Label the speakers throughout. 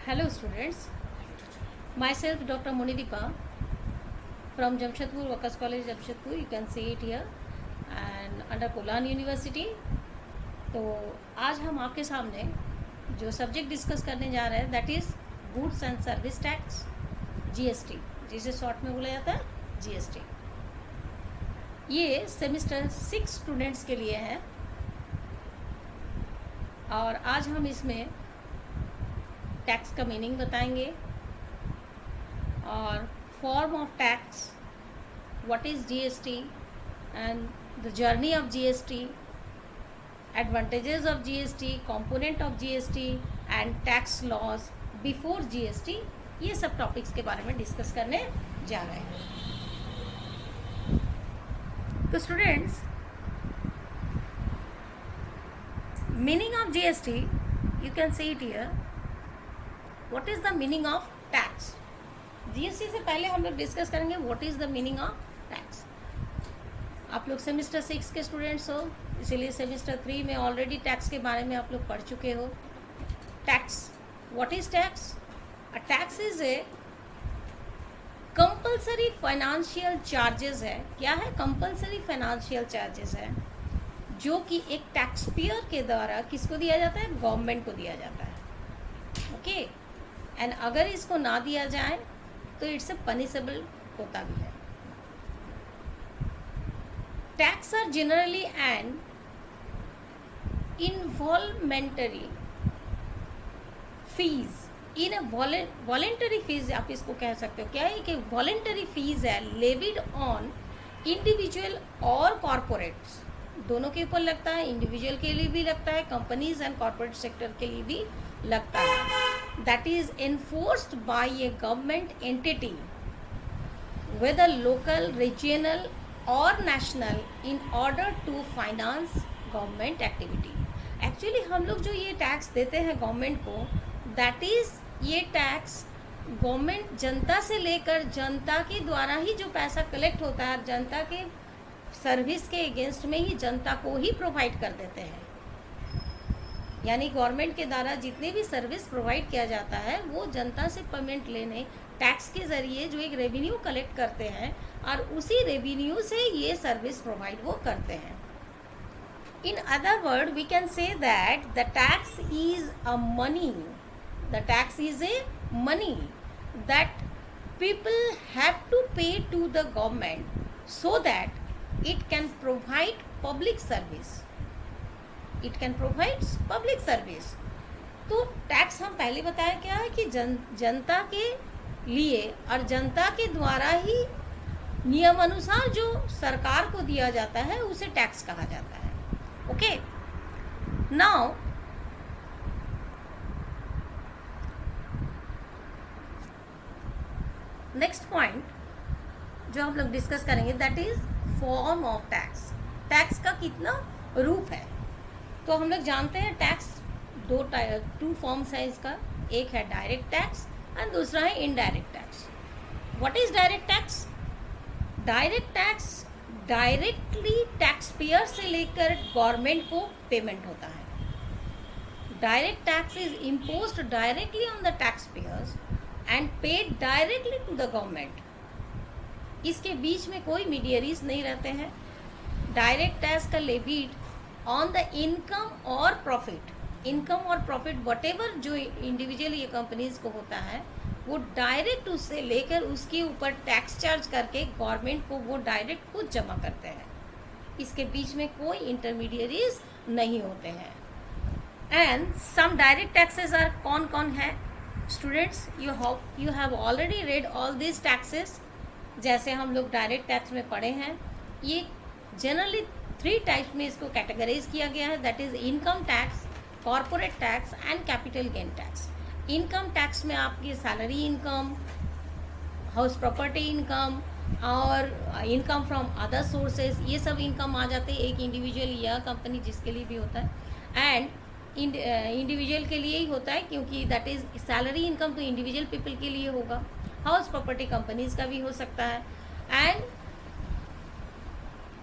Speaker 1: Hello students, myself Dr. Monideepa from Jamshedpur Workers College Jamshedpur, you can see it here and under Kolan University। तो आज हम आपके सामने जो subject discuss करने जा रहे हैं that is goods and service tax GST, जिसे शॉर्ट में बोला जाता है जीएसटी। ये सेमेस्टर 6 स्टूडेंट्स के लिए है और आज हम इसमें टैक्स का मीनिंग बताएंगे और form of tax, what is GST and the journey of GST, advantages of GST, component of GST and tax laws before GST, ये सब टॉपिक्स के बारे में डिस्कस करने जा रहे हैं। तो students, meaning of GST you can see it here. What is the meaning of tax? GST से पहले हम लोग डिस्कस करेंगे what is the meaning of tax. आप लोग सेमेस्टर 6 के स्टूडेंट्स हो, इसीलिए सेमेस्टर 3 में ऑलरेडी टैक्स के बारे में आप लोग पढ़ चुके हो। Tax, what is tax? A tax is A compulsory financial charges है। क्या है? कंपल्सरी फाइनेंशियल चार्जेस है जो कि एक टैक्स पेयर के द्वारा किसको दिया जाता है? गवर्नमेंट को दिया जाता है। ओके, एंड अगर इसको ना दिया जाए तो इट्स ए पनिशेबल होता भी है। Tax are generally and involuntary fee in a voluntary fee, आप इसको कह सकते हो। क्या है कि वॉलेंटरी फीस है लेविड ऑन इंडिविजुअल और कॉरपोरेट्स, दोनों के ऊपर लगता है। इंडिविजुअल के लिए भी लगता है, कंपनीज एंड कॉरपोरेट सेक्टर के लिए भी लगता है। That is enforced by a government entity whether local, regional और national in order to finance government activity. Actually हम लोग जो ये टैक्स देते हैं गवर्नमेंट को, दैट इज ये टैक्स गवर्नमेंट जनता से लेकर जनता के द्वारा ही जो पैसा कलेक्ट होता है, जनता के सर्विस के अगेंस्ट में ही जनता को ही प्रोवाइड कर देते हैं। यानी गवर्नमेंट के द्वारा जितने भी सर्विस प्रोवाइड किया जाता है वो जनता से पेमेंट लेने टैक्स के ज़रिए जो एक रेवेन्यू कलेक्ट करते हैं और उसी रेवेन्यू से ये सर्विस प्रोवाइड वो करते हैं। In other word we can say that the tax is a money, the tax is a money that people have to pay to the government so that it can provide public service, it can provide public service। तो tax हम पहले बताया क्या है कि जनता के लिए और जनता के द्वारा ही नियम अनुसार जो सरकार को दिया जाता है उसे टैक्स कहा जाता है। ओके, नाउ नेक्स्ट पॉइंट जो हम लोग डिस्कस करेंगे that is form of tax. Tax का कितना रूप है? तो हम लोग जानते हैं टैक्स टू फॉर्म्स है इसका। एक है डायरेक्ट टैक्स एंड दूसरा है indirect tax. What is direct tax? Direct tax directly tax payer से लेकर गवर्नमेंट को पेमेंट होता है। Direct tax is imposed directly on the tax payers and paid directly to the government. इसके बीच में कोई मीडियरीज नहीं रहते हैं। डायरेक्ट टैक्स का लेविड ऑन द इनकम और प्रॉफिट, इनकम और प्रॉफिट वटेवर जो इंडिविजुअल ये कंपनीज को होता है वो डायरेक्ट उससे लेकर उसके ऊपर टैक्स चार्ज करके गवर्नमेंट को वो डायरेक्ट खुद जमा करते हैं। इसके बीच में कोई इंटरमीडियरीज नहीं होते हैं। And some direct taxes are कौन कौन है? Students, you have already read all this taxes. जैसे हम लोग डायरेक्ट टैक्स में पढ़े हैं, ये जनरली 3 टाइप्स में इसको कैटेगराइज किया गया है, that is income tax, corporate tax and capital gain tax. Income tax में आपकी salary income, house property income और इनकम फ्रॉम अदर सोर्सेज, ये सब इनकम आ जाते हैं एक इंडिविजुअल या कंपनी जिसके लिए भी होता है। एंड इंडिविजुअल के लिए ही होता है क्योंकि दैट इज सैलरी इनकम तो इंडिविजुअल पीपल के लिए होगा। हाउस प्रॉपर्टी कंपनीज का भी हो सकता है। एंड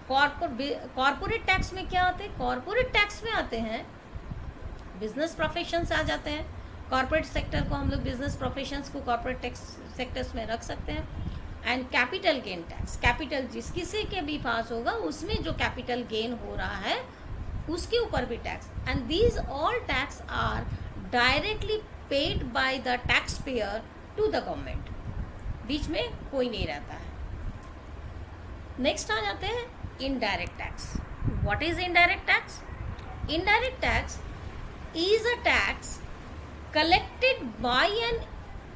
Speaker 1: कॉर्पोरेट टैक्स में क्या आते हैं? कॉर्पोरेट टैक्स में आते हैं बिजनेस प्रोफेशंस आ जाते हैं, कॉर्पोरेट सेक्टर को हम लोग बिजनेस प्रोफेशंस को कॉर्पोरेट टैक्स सेक्टर्स में रख सकते हैं. And capital gain tax, capital जिस किसी के भी पास होगा उसमें जो कैपिटल गेन हो रहा है उसके ऊपर भी tax. And these all tax are directly paid by the tax payer to the government. बीच में कोई नहीं रहता है. नेक्स्ट आ जाते हैं indirect tax. What is indirect tax? Indirect tax is a tax collected by an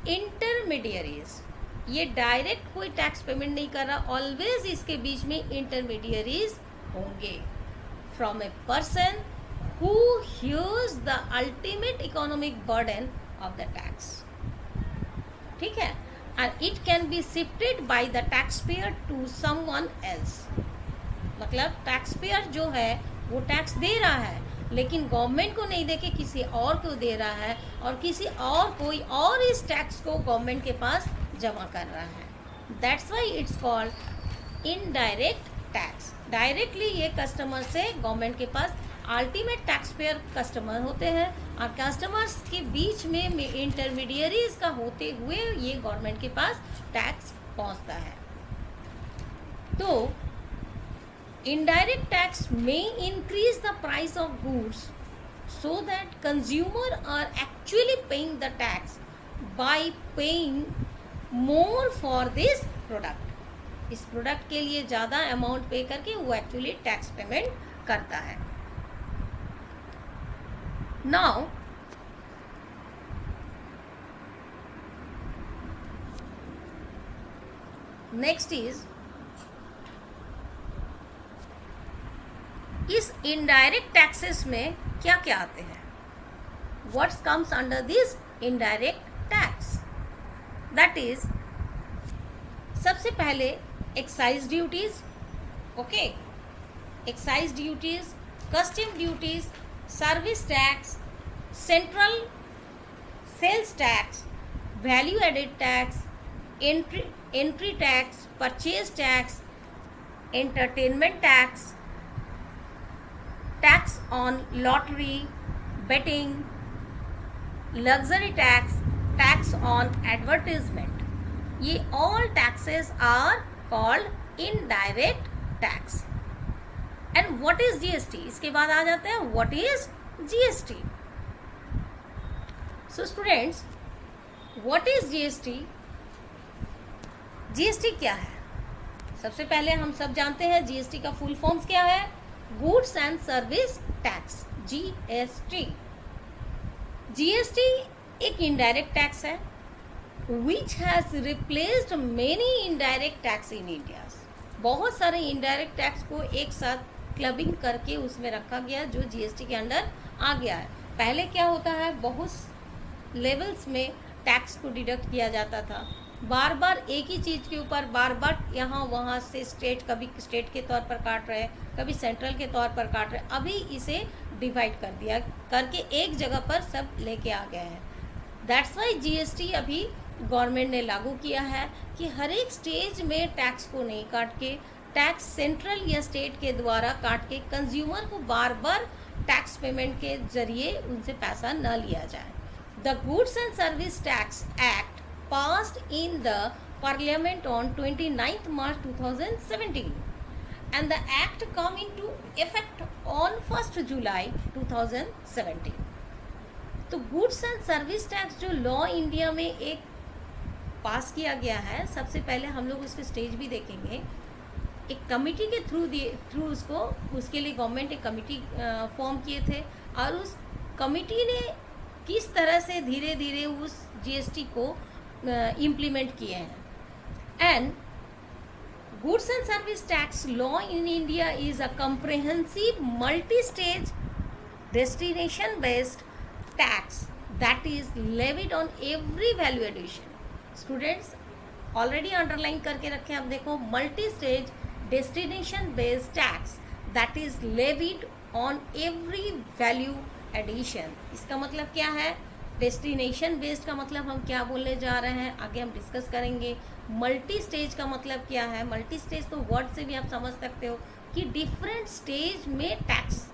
Speaker 1: intermediaries. ये डायरेक्ट कोई टैक्स पेमेंट नहीं कर रहा, ऑलवेज इसके बीच में इंटरमीडियरीज होंगे. From a person who hears the ultimate economic burden of the tax. ठीक है. And it can be shifted by the tax payer to someone else. मतलब टैक्स पेयर जो है वो टैक्स दे रहा है लेकिन गवर्नमेंट को नहीं देके किसी और को दे रहा है, और किसी और कोई और इस टैक्स को गवर्नमेंट के पास जमा कर रहा है. That's why it's called indirect tax. Directly ये कस्टमर से गवर्नमेंट के पास अल्टीमेट टैक्स पेयर कस्टमर होते हैं, और कस्टमर्स के बीच में इंटरमीडियरीज का होते हुए ये गवर्नमेंट के पास टैक्स पहुंचता है. तो indirect tax may increase the price of goods so that consumer are actually paying the tax by paying more for this product. इस प्रोडक्ट के लिए ज़्यादा अमाउंट पे करके वो एक्चुअली टैक्स पेमेंट करता है. नाउ नेक्स्ट इज इस इनडायरेक्ट टैक्सेस में क्या क्या आते हैं. What's comes under this indirect tax? That is सबसे पहले excise duties. Okay, excise duties, custom duties, service tax, central sales tax, value added tax, entry tax, purchase tax, entertainment tax, tax on lottery, betting, luxury tax, tax on advertisement. ये all taxes are called indirect tax. And what is GST? इसके बाद आ जाते हैं what is GST. So students, what is GST? GST क्या है? सबसे पहले हम सब जानते हैं GST का फुल फॉर्म्स क्या है. Goods and service tax, GST. GST एक इनडायरेक्ट टैक्स है which has replaced many indirect tax in India. बहुत सारे इनडायरेक्ट टैक्स को एक साथ क्लबिंग करके उसमें रखा गया जो GST के अंडर आ गया है. पहले क्या होता है, बहुत लेवल्स में टैक्स को डिडक्ट किया जाता था. बार बार एक ही चीज़ के ऊपर बार बार यहाँ वहाँ से स्टेट, कभी स्टेट के तौर पर काट रहे, कभी सेंट्रल के तौर पर काट रहे. अभी इसे डिवाइड कर दिया करके एक जगह पर सब लेके आ गए हैं. दैट्स वाई GST अभी गवर्नमेंट ने लागू किया है कि हर एक स्टेज में टैक्स को नहीं काट के, टैक्स सेंट्रल या स्टेट के द्वारा काट के कंज्यूमर को बार बार टैक्स पेमेंट के जरिए उनसे पैसा न लिया जाए. The goods and service tax act passed in the parliament on 29th March 2017 and the act come into effect on 1st July 2017. तो गुड्स एंड सर्विस टैक्स जो लॉ इंडिया में एक पास किया गया है, सबसे पहले हम लोग उसके स्टेज भी देखेंगे. एक कमिटी के थ्रू उसके लिए गवर्नमेंट एक कमिटी फॉर्म किए थे और उस कमिटी ने किस तरह से धीरे धीरे उस GST को इम्प्लीमेंट किए हैं. And goods and service tax law in India is a comprehensive multi-stage destination based tax that is levied on every value addition. Students already underline करके रखे हैं. अब देखो, multi stage destination based tax that is levied on every value addition. इसका मतलब क्या है? Destination based का मतलब हम क्या बोलने जा रहे हैं आगे हम डिस्कस करेंगे. मल्टी स्टेज का मतलब क्या है? मल्टी स्टेज तो वर्ड से भी आप समझ सकते हो कि डिफरेंट स्टेज में टैक्स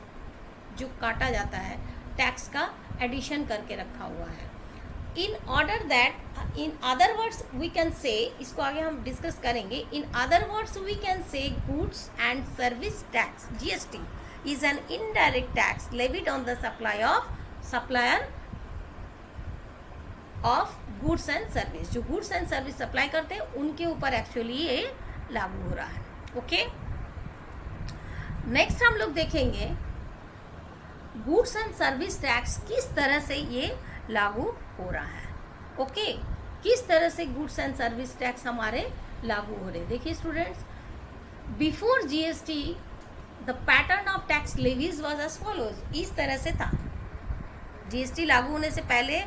Speaker 1: जो काटा जाता है, टैक्स का एडिशन करके रखा हुआ है. In order that, in other words we can say, इसको आगे हम डिस्कस करेंगे, in other words we can say goods and service tax GST is an indirect tax levied on the supplier of goods and service. जो goods and service supply करते हैं उनके ऊपर actually ये लागू हो रहा है। ओके, नेक्स्ट हम लोग देखेंगे गुड्स एंड सर्विस टैक्स किस तरह से ये लागू हो रहा है। ओके, किस तरह से गुड्स एंड सर्विस टैक्स हमारे लागू हो रहे हैं। देखिए students, before GST the pattern of tax levies was as follows. इस तरह से था, GST लागू होने से पहले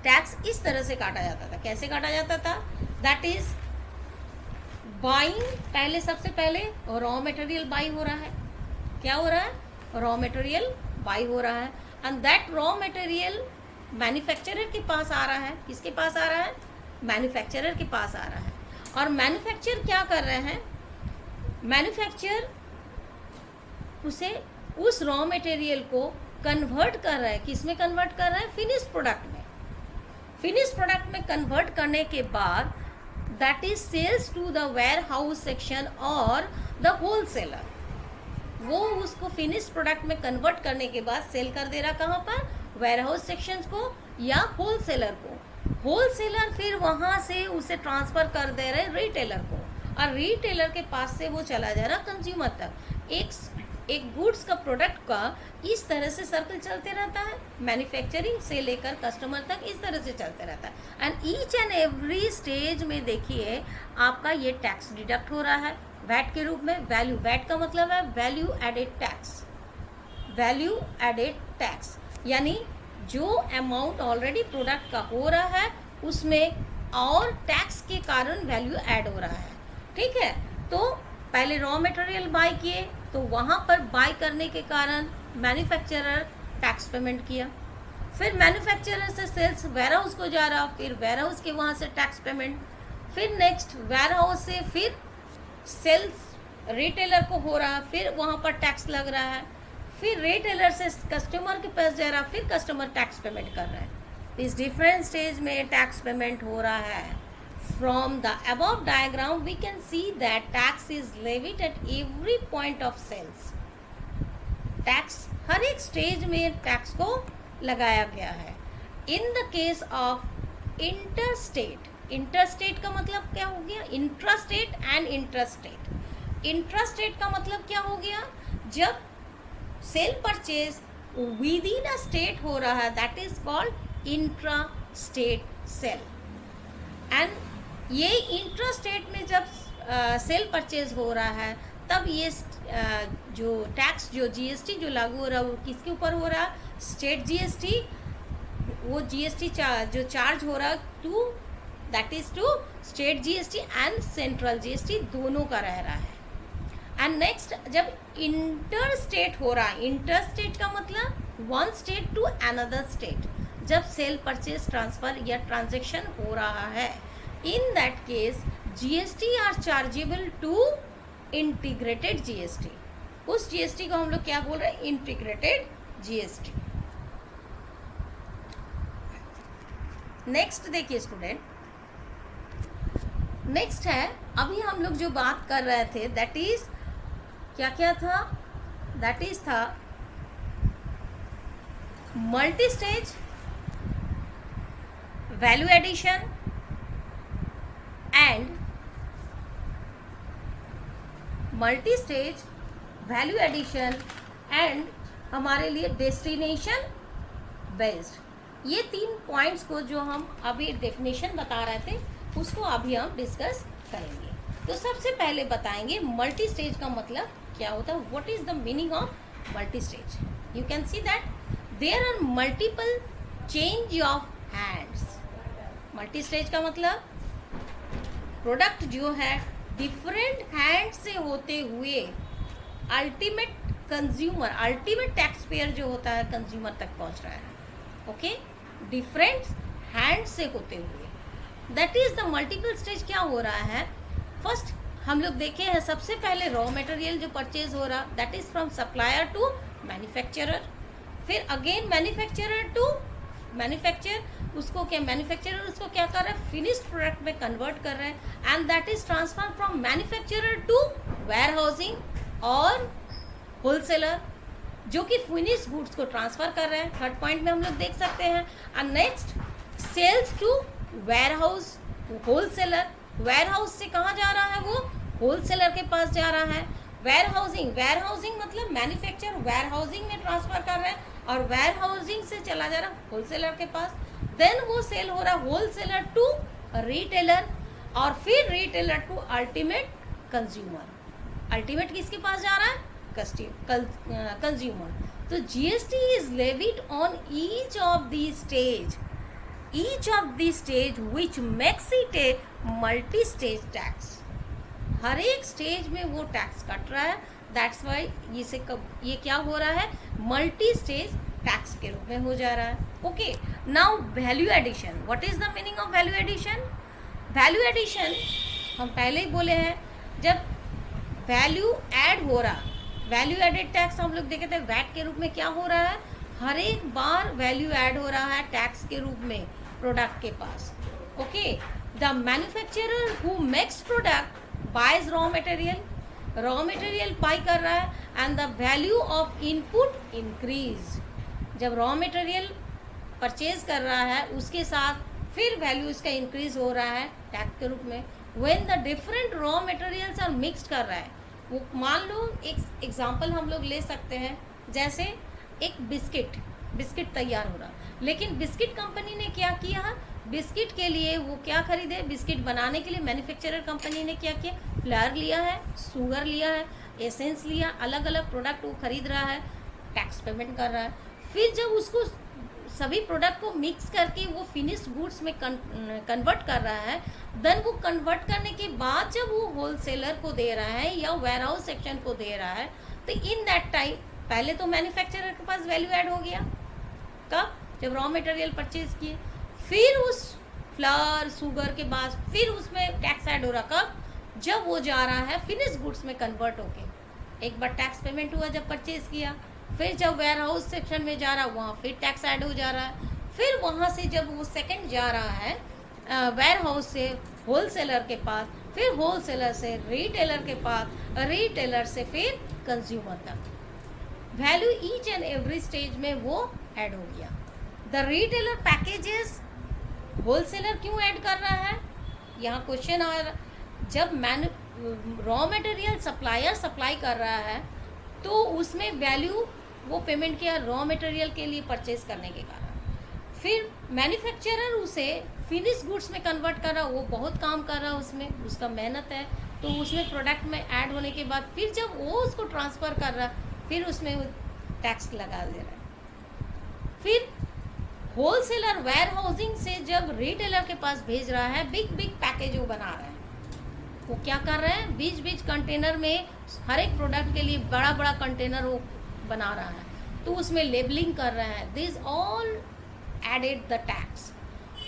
Speaker 1: टैक्स इस तरह से काटा जाता था। कैसे काटा जाता था? दैट इज बाइंग, पहले सबसे पहले रॉ मटेरियल बाई हो रहा है। क्या हो रहा है? रॉ मटेरियल बाई हो रहा है, and that raw material manufacturer के पास आ रहा है। किसके पास आ रहा है? मैन्युफैक्चरर के पास आ रहा है। और मैन्युफैक्चर क्या कर रहे हैं? मैन्युफैक्चर उसे उस रॉ मटेरियल को कन्वर्ट कर रहा है। किस में कन्वर्ट कर रहा है? फिनिश प्रोडक्ट में। फिनिश प्रोडक्ट में कन्वर्ट करने के बाद that is sales to the warehouse section और द होलसेलर। वो उसको फिनिश प्रोडक्ट में कन्वर्ट करने के बाद सेल कर दे रहा कहाँ पर? वेयर हाउस सेक्शंस को या होलसेलर को। होलसेलर फिर वहाँ से उसे ट्रांसफर कर दे रहे रिटेलर को, और रिटेलर के पास से वो चला जा रहा कंज्यूमर तक। एक गुड्स का, प्रोडक्ट का इस तरह से सर्कल चलते रहता है, मैन्युफैक्चरिंग से लेकर कस्टमर तक इस तरह से चलते रहता है। And each and every stage में देखिए आपका ये टैक्स डिडक्ट हो रहा है वैट के रूप में। वैल्यू, वैट का मतलब है value added tax. Value added tax यानी जो अमाउंट ऑलरेडी प्रोडक्ट का हो रहा है उसमें और टैक्स के कारण वैल्यू ऐड हो रहा है। ठीक है, तो पहले रॉ मटेरियल बाय किए तो वहाँ पर बाय करने के कारण मैन्युफैक्चरर टैक्स पेमेंट किया, फिर मैन्युफैक्चरर से सेल्स वेयर हाउस को जा रहा, फिर वेयर हाउस के वहाँ से टैक्स पेमेंट, फिर नेक्स्ट वेयर हाउस से फिर सेल्स रिटेलर को हो रहा, फिर वहाँ पर टैक्स लग रहा है, फिर रिटेलर से कस्टमर के पास जा रहा, फिर कस्टमर टैक्स पेमेंट कर रहा है। इस डिफरेंट स्टेज में टैक्स पेमेंट हो रहा है। From the above diagram we can see that tax is levied at every point of sales. Tax हर एक स्टेज में टैक्स को लगाया गया है। In the case of interstate, interstate का मतलब क्या हो गया? Intrastate and interstate. इंट्रास्टेट का मतलब क्या हो गया? जब sale purchase within a state हो रहा है, that is called intra state sale. And ये इंट्रा स्टेट में जब सेल परचेज हो रहा है तब ये जो टैक्स, जो GST जो लागू हो रहा है वो किसके ऊपर हो रहा है? State GST। वो GST जो चार्ज हो रहा है two, that is two state GST and central GST, दोनों का रह रहा है। एंड नेक्स्ट जब इंटर स्टेट हो रहा है, इंटर स्टेट का मतलब one state to another state, जब सेल परचेज ट्रांसफर या ट्रांजेक्शन हो रहा है, in that case GST are chargeable to integrated GST। उस GST को हम लोग क्या बोल रहे हैं? Integrated GST। नेक्स्ट देखिए स्टूडेंट, नेक्स्ट है अभी हम लोग जो बात कर रहे थे दैट इज क्या क्या था? दैट इज था multi stage value addition and multi stage value addition and हमारे लिए डेस्टिनेशन बेस्ड। ये 3 पॉइंट्स को जो हम अभी डेफिनेशन बता रहे थे उसको अभी हम डिस्कस करेंगे। तो सबसे पहले बताएंगे मल्टी स्टेज का मतलब क्या होता है। What is the meaning of multi stage? You can see that there are multiple change of hands. Multi stage का मतलब प्रोडक्ट जो है डिफरेंट हैंड से होते हुए ultimate consumer, ultimate tax payer जो होता है कंज्यूमर तक पहुंच रहा है। ओके, डिफरेंट हैंड से होते हुए, that is the multiple stage. क्या हो रहा है? फर्स्ट हम लोग देखे हैं सबसे पहले रॉ मटेरियल जो परचेज हो रहा, that is from supplier to manufacturer, फिर अगेन मैन्युफैक्चरर टू मैन्युफैक्चर, उसको क्या मैन्युफैक्चरर उसको क्या कर रहा है, फिनिश्ड प्रोडक्ट में कन्वर्ट कर रहा है, and that is transfer from manufacturer to warehousing और होलसेलर, जो कि फिनिश्ड गुड्स को ट्रांसफर कर रहे हैं। थर्ड पॉइंट में हम लोग देख सकते हैं। And next sales to warehouse, wholesaler, warehouse से कहाँ जा रहा है, वो होलसेलर के पास जा रहा है। वेयर हाउसिंग मतलब मैन्युफैक्चर वेयर हाउसिंग में ट्रांसफर कर रहा है, और वेयर हाउसिंग से चला जा रहा है होलसेलर के पास। देन वो सेल हो रहा है होलसेलर टू रिटेलर, और फिर retailer to ultimate consumer. Ultimate किसके पास जा रहा है, कंज्यूमर। तो GST is levied on each of the stage which makes it a multi stage tax. हर एक स्टेज में वो टैक्स कट रहा है, दैट्स वाई ये क्या हो रहा है, मल्टी स्टेज टैक्स के रूप में हो जा रहा है। Okay, now value addition. What is the meaning of value addition? Value addition हम पहले ही बोले हैं, जब वैल्यू ऐड हो रहा, वैल्यू एडेड टैक्स हम लोग देखे थे वैट के रूप में क्या हो रहा है, हर एक बार वैल्यू ऐड हो रहा है टैक्स के रूप में प्रोडक्ट के पास। Okay, the manufacturer who makes product buys raw material buy कर रहा है, and the value of input increase. जब रॉ मटेरियल परचेज कर रहा है उसके साथ फिर वैल्यू इसका इंक्रीज हो रहा है टैक्स के रूप में। When the different raw materials are mixed कर रहा है, वो मान लो एक एग्जांपल हम लोग ले सकते हैं, जैसे एक बिस्किट तैयार हो रहा, लेकिन बिस्किट कंपनी ने क्या किया, बिस्किट के लिए वो क्या खरीदे, बिस्किट बनाने के लिए मैन्युफैक्चरर कंपनी ने क्या किया, फ्लावर लिया है, शुगर लिया है, एसेंस लिया, अलग अलग प्रोडक्ट वो खरीद रहा है, टैक्स पेमेंट कर रहा है। फिर जब उसको सभी प्रोडक्ट को मिक्स करके वो फिनिश्ड गुड्स में कन्वर्ट कर रहा है, देन वो कन्वर्ट करने के बाद जब वो होलसेलर को दे रहा है या वेयरहाउस सेक्शन को दे रहा है, तो इन दैट टाइम पहले तो मैन्युफैक्चरर के पास वैल्यू ऐड हो गया, कब, जब रॉ मटेरियल परचेज किए, फिर उस फ्लावर शुगर के बाद फिर उसमें टैक्स ऐड हो रहा, कब, जब वो जा रहा है फिनिश गुड्स में कन्वर्ट होके। एक बार टैक्स पेमेंट हुआ जब परचेज किया, फिर जब वेयर हाउस सेक्शन में जा रहा है वहाँ फिर टैक्स ऐड हो जा रहा है, फिर वहाँ से जब वो सेकंड जा रहा है वेयर हाउस से होलसेलर के पास, फिर होलसेलर से रिटेलर के पास, रिटेलर से फिर कंज्यूमर तक, value each and every stage में वो ऐड हो गया। द रिटेलर पैकेजेस, होलसेलर क्यों ऐड कर रहा है, यहाँ क्वेश्चन आ रहा, जब रॉ मटेरियल सप्लायर सप्लाई कर रहा है तो उसमें वैल्यू वो पेमेंट किया रॉ मटेरियल के लिए परचेज करने के कारण, फिर मैन्युफैक्चरर उसे फिनिश गुड्स में कन्वर्ट कर रहा, वो बहुत काम कर रहा है उसमें, उसका मेहनत है, तो उसमें प्रोडक्ट में ऐड होने के बाद फिर जब वो उसको ट्रांसफ़र कर रहा फिर उसमें टैक्स लगा दे रहा है। फिर होलसेलर वेयर हाउसिंग से जब रिटेलर के पास भेज रहा है, बिग पैकेज वो बना रहा है, वो क्या कर रहे हैं, बीच कंटेनर में हर एक प्रोडक्ट के लिए बड़ा कंटेनर वो बना रहा है, तो उसमें लेबलिंग कर रहा है, this all added the tax,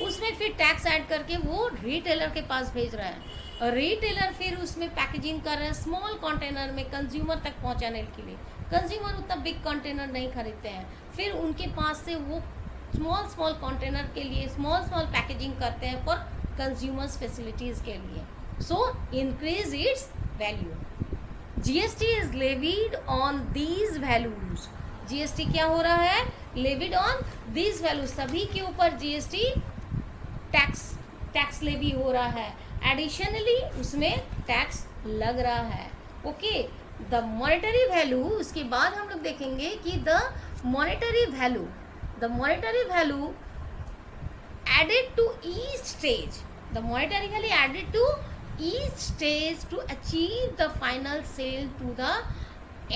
Speaker 1: उसमें फिर टैक्स ऐड करके वो रिटेलर के पास भेज रहा है, और रिटेलर फिर उसमें पैकेजिंग कर रहे हैं स्मॉल कंटेनर में कंज्यूमर तक पहुंचाने के लिए। कंज्यूमर उतना बिग कंटेनर नहीं खरीदते हैं, फिर उनके पास से वो स्मॉल कंटेनर के लिए स्मॉल पैकेजिंग करते हैं फॉर कंज्यूमर्स फैसिलिटीज़ के लिए, so increase its value. GST is levied on these values. GST क्या हो रहा है, levied on these values, सभी के ऊपर GST टैक्स लेवी हो रहा है, एडिशनली उसमें टैक्स लग रहा है। ओके, द मॉनेटरी वैल्यू, उसके बाद हम लोग देखेंगे कि the monetary value added to each stage, the monetary value added to each stage to achieve the final sale to the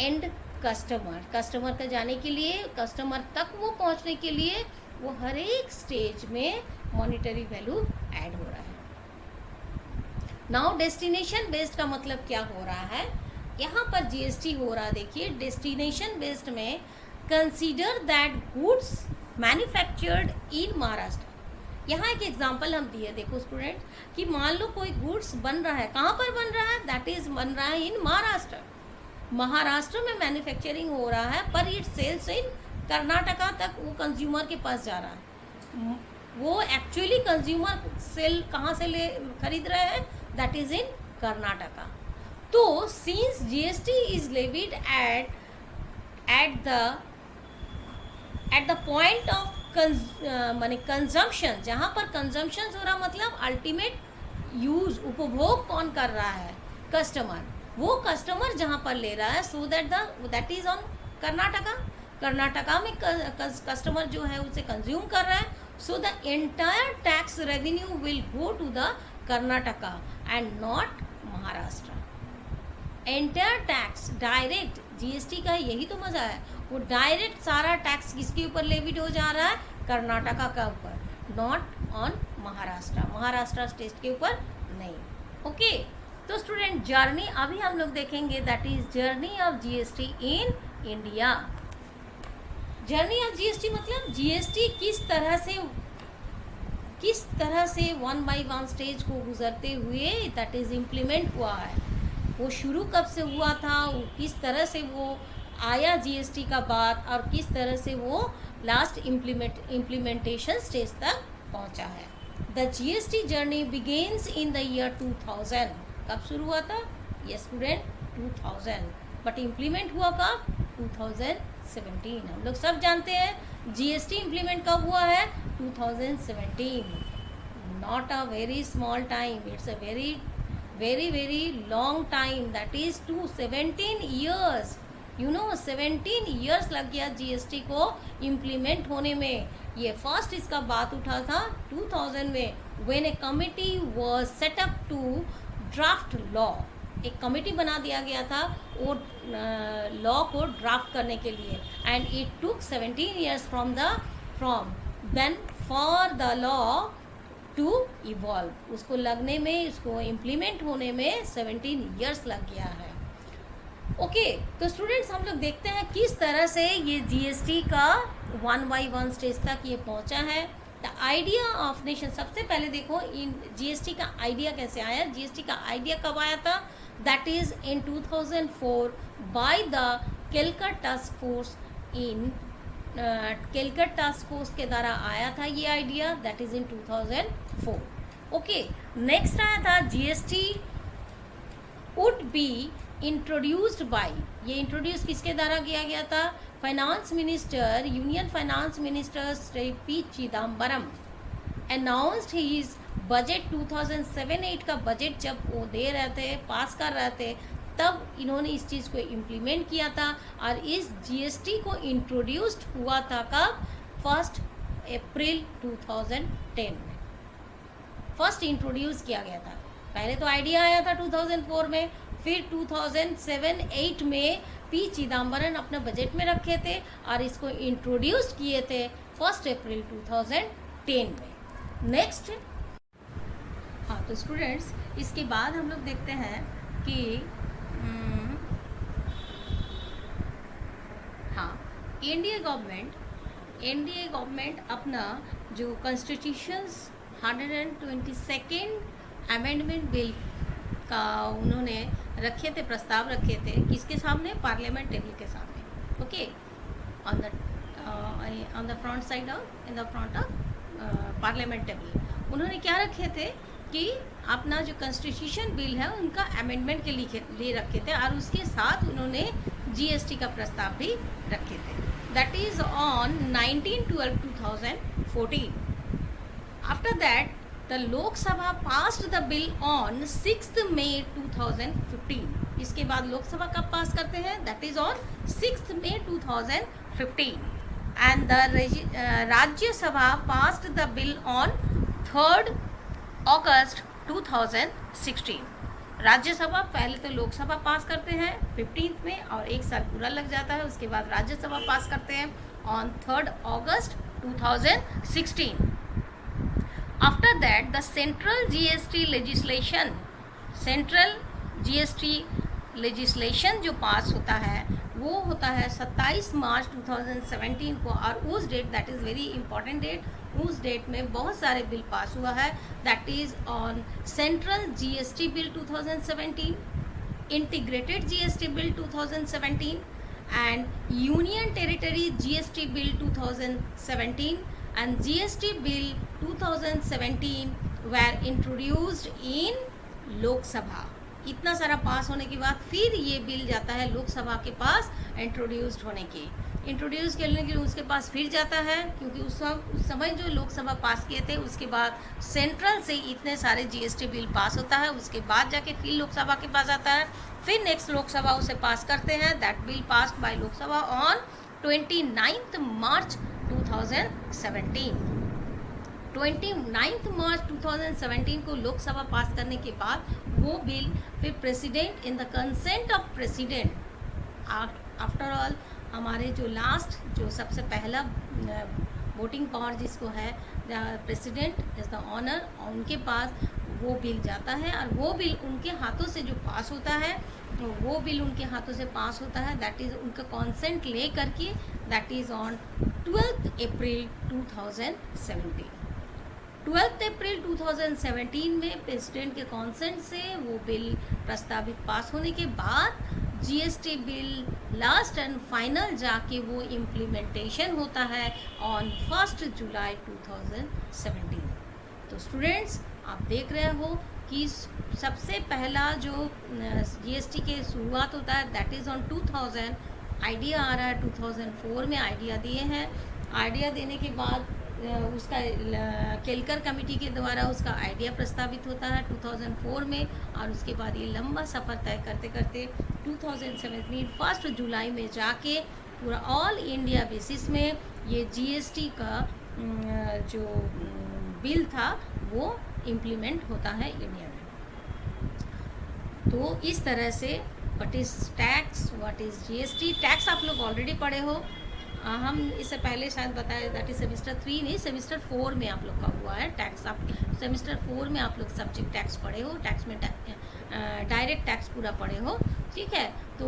Speaker 1: end customer तक जाने के लिए, कस्टमर तक वो पहुंचने के लिए वो हर एक स्टेज में मॉनेटरी वैल्यू ऐड हो रहा है। नाउ डेस्टिनेशन बेस्ड का मतलब क्या हो रहा है, यहाँ पर जीएसटी हो रहा है, देखिए डेस्टिनेशन बेस्ड में consider that goods manufactured in Maharashtra. यहाँ एक एग्जाम्पल हम दिए, देखो स्टूडेंट, कि मान लो कोई गुड्स बन रहा है, कहाँ पर बन रहा है, दैट इज बन रहा है इन महाराष्ट्र में मैन्युफैक्चरिंग हो रहा है, पर इट सेल्स इन कर्नाटका तक वो कंज्यूमर के पास जा रहा है। वो एक्चुअली कंज्यूमर सेल कहाँ से ले खरीद रहे हैं, दैट इज इन कर्नाटका। तो since GST is levied at the point of माने कंजम्पशन, जहाँ पर कंजम्पशन हो रहा मतलब अल्टीमेट यूज, उपभोग कौन कर रहा है, कस्टमर। वो कस्टमर जहाँ पर ले रहा है, so that is on Karnataka. Karnataka में कस्टमर जो है उसे कंज्यूम कर रहा है, so the entire tax revenue will go to the Karnataka and not Maharashtra. Entire tax direct, GST का यही तो मजा है, वो डायरेक्ट सारा टैक्स किसके ऊपर लेविड हो जा रहा है, कर्नाटका का ऊपर, not on Maharashtra, Maharashtra state के ऊपर नहीं। ओके तो स्टूडेंट जर्नी अभी हम लोग देखेंगे, that is journey of GST in India. Journey of GST मतलब जीएसटी किस तरह से वन बाय वन स्टेज को गुजरते हुए दैट इज इम्प्लीमेंट हुआ है, वो शुरू कब से हुआ था, वो किस तरह से वो आया जीएसटी का बाद, और किस तरह से वो लास्ट इम्प्लीमेंटेशन स्टेज तक पहुंचा है। The GST journey begins in the year 2000। कब शुरू हुआ था, यस स्टूडेंट 2000, बट इम्प्लीमेंट हुआ कब, 2017। हम लोग सब जानते हैं जीएसटी इम्प्लीमेंट कब हुआ है, 2017। Not a very small time, it's a very very very long time, that is 17 years, you know 17 years लग गया जीएसटी को इम्प्लीमेंट होने में। ये फर्स्ट इसका बात उठा था 2000 में, when a committee was set up to draft law. एक कमिटी बना दिया गया था वो लॉ को ड्राफ्ट करने के लिए, and it took 17 years from then for the law to evolve. उसको लगने में, उसको इम्प्लीमेंट होने में 17 ईयर्स लग गया है। ओके तो स्टूडेंट्स हम लोग देखते हैं किस तरह से ये जीएसटी का वन बाय वन स्टेज तक ये पहुंचा है। द आइडिया ऑफ नेशन, सबसे पहले देखो इन जीएसटी का आइडिया कैसे आया। जीएसटी का आइडिया कब आया था, that is in 2004 by the Calicut task force. In Calicut task force के द्वारा आया था ये idea, that is in 2004। Okay next आया था GST would be introduced by, ये इंट्रोड्यूस किसके द्वारा किया गया था, finance minister, union finance minister Shri P Chidambaram announced his budget 2007-8 का बजट जब वो दे रहे थे, पास कर रहे थे, तब इन्होंने इस चीज़ को इम्प्लीमेंट किया था। और इस जीएसटी को इंट्रोड्यूस्ड हुआ था कब, 1 अप्रैल 2010 में फर्स्ट इंट्रोड्यूस किया गया था। पहले तो आइडिया आया था 2004 में, फिर 2007-8 में पी चिदम्बरम अपने बजट में रखे थे और इसको इंट्रोड्यूस किए थे 1 अप्रैल 2010 में। नेक्स्ट हाँ तो स्टूडेंट्स इसके बाद हम लोग देखते हैं कि हाँ एनडीए गवर्नमेंट अपना जो कॉन्स्टिट्यूशंस 122nd अमेंडमेंट बिल का उन्होंने रखे थे, प्रस्ताव रखे थे किसके सामने, पार्लियामेंट टेबल के सामने। Okay on the front side of in the front of parliament table उन्होंने क्या रखे थे कि अपना जो कॉन्स्टिट्यूशन बिल है उनका अमेंडमेंट के लिए रखे थे, और उसके साथ उन्होंने जीएसटी का प्रस्ताव भी रखे थे। That is on 19/12/2014। After that the Lok Sabha passed the bill on 6 May 2015। इसके बाद लोकसभा कब पास करते हैं, that is on 6 May 2015। And the Rajya Sabha passed the bill on 3 August 2016। Rajya Sabha पहले तो लोकसभा पास करते हैं 15 में और एक साल पूरा लग जाता है, उसके बाद राज्यसभा पास करते हैं on 3 August 2016। After that the central GST legislation जो पास होता है वो होता है 27 मार्च 2017 को, और उस date that is very important date, उस डेट में बहुत सारे बिल पास हुआ है। That is on central GST bill 2017, integrated GST bill 2017 and union territory GST bill 2017 and GST bill 2017 were introduced in Lok Sabha. इतना सारा पास होने के बाद फिर ये बिल जाता है लोकसभा के पास इंट्रोड्यूस्ड होने के लिए उसके पास फिर जाता है, क्योंकि उस समय जो लोकसभा पास किए थे उसके बाद सेंट्रल से इतने सारे जीएसटी बिल पास होता है, उसके बाद जाके फिर लोकसभा के पास आता है, फिर नेक्स्ट लोकसभा उसे पास करते हैं। That bill passed by Lok Sabha on 29 मार्च 2017। 29 मार्च 2017 को लोकसभा पास करने के बाद वो बिल फिर president in the consent of president, after all हमारे जो सबसे पहला वोटिंग पावर जिसको है प्रेसिडेंट इज द ऑनर, उनके पास वो बिल जाता है और वो बिल उनके हाथों से जो पास होता है दैट इज़ उनका कॉन्सेंट ले करके, दैट इज़ ऑन 12 अप्रैल 2017। 12 अप्रैल 2017 में प्रेसिडेंट के कॉन्सेंट से वो बिल प्रस्तावित पास होने के बाद GST bill last and final जाके वो इम्प्लीमेंटेशन होता है ऑन 1 जुलाई 2017। तो स्टूडेंट्स आप देख रहे हो कि सबसे पहला जो जीएसटी के शुरुआत होता है दैट इज़ ऑन 2000, आइडिया आ रहा है 2004 में आइडिया दिए हैं। आइडिया देने के बाद उसका केलकर कमेटी के द्वारा उसका आइडिया प्रस्तावित होता है 2004 में, और उसके बाद ये लंबा सफ़र तय करते करते 2017 1 जुलाई में जाके पूरा ऑल इंडिया बेसिस में ये जीएसटी का जो बिल था वो इम्प्लीमेंट होता है इंडिया में। तो इस तरह से what is tax, what is GST. Tax आप लोग ऑलरेडी पढ़े हो, हम इससे पहले शायद बताया, दैट इज सेमेस्टर 3 नहीं, सेमेस्टर 4 में आप लोग का हुआ है टैक्स। आप सेमेस्टर 4 में आप लोग सब्जेक्ट टैक्स पढ़े हो, टैक्स में डायरेक्ट टैक्स पूरा पढ़े हो, ठीक है। तो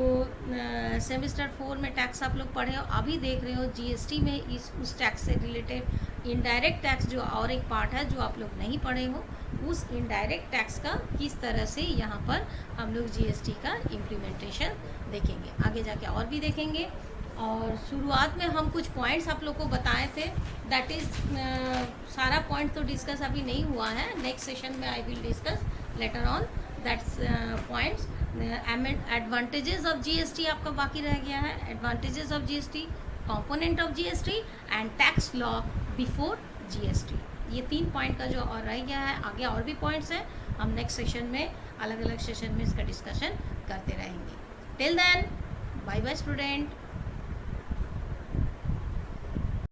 Speaker 1: सेमेस्टर 4 में टैक्स आप लोग पढ़े हो। अभी देख रहे हो जीएसटी में उस टैक्स से रिलेटेड इनडायरेक्ट टैक्स जो और एक पार्ट है जो आप लोग नहीं पढ़े हो, उस इनडायरेक्ट टैक्स का किस तरह से यहाँ पर हम लोग जीएसटी का इम्प्लीमेंटेशन देखेंगे, आगे जाके और भी देखेंगे। और शुरुआत में हम कुछ पॉइंट्स आप लोग को बताए थे, दैट इज़ सारा पॉइंट तो डिस्कस अभी नहीं हुआ है, नेक्स्ट सेशन में I will discuss later on that's points. Advantages of GST आपका बाकी रह गया है, advantages of GST, component of GST and tax law before GST. ये 3 पॉइंट का जो और रह गया है, आगे और भी पॉइंट्स हैं, हम नेक्स्ट सेशन में अलग अलग सेशन में इसका डिस्कशन करते रहेंगे। Till then bye bye student.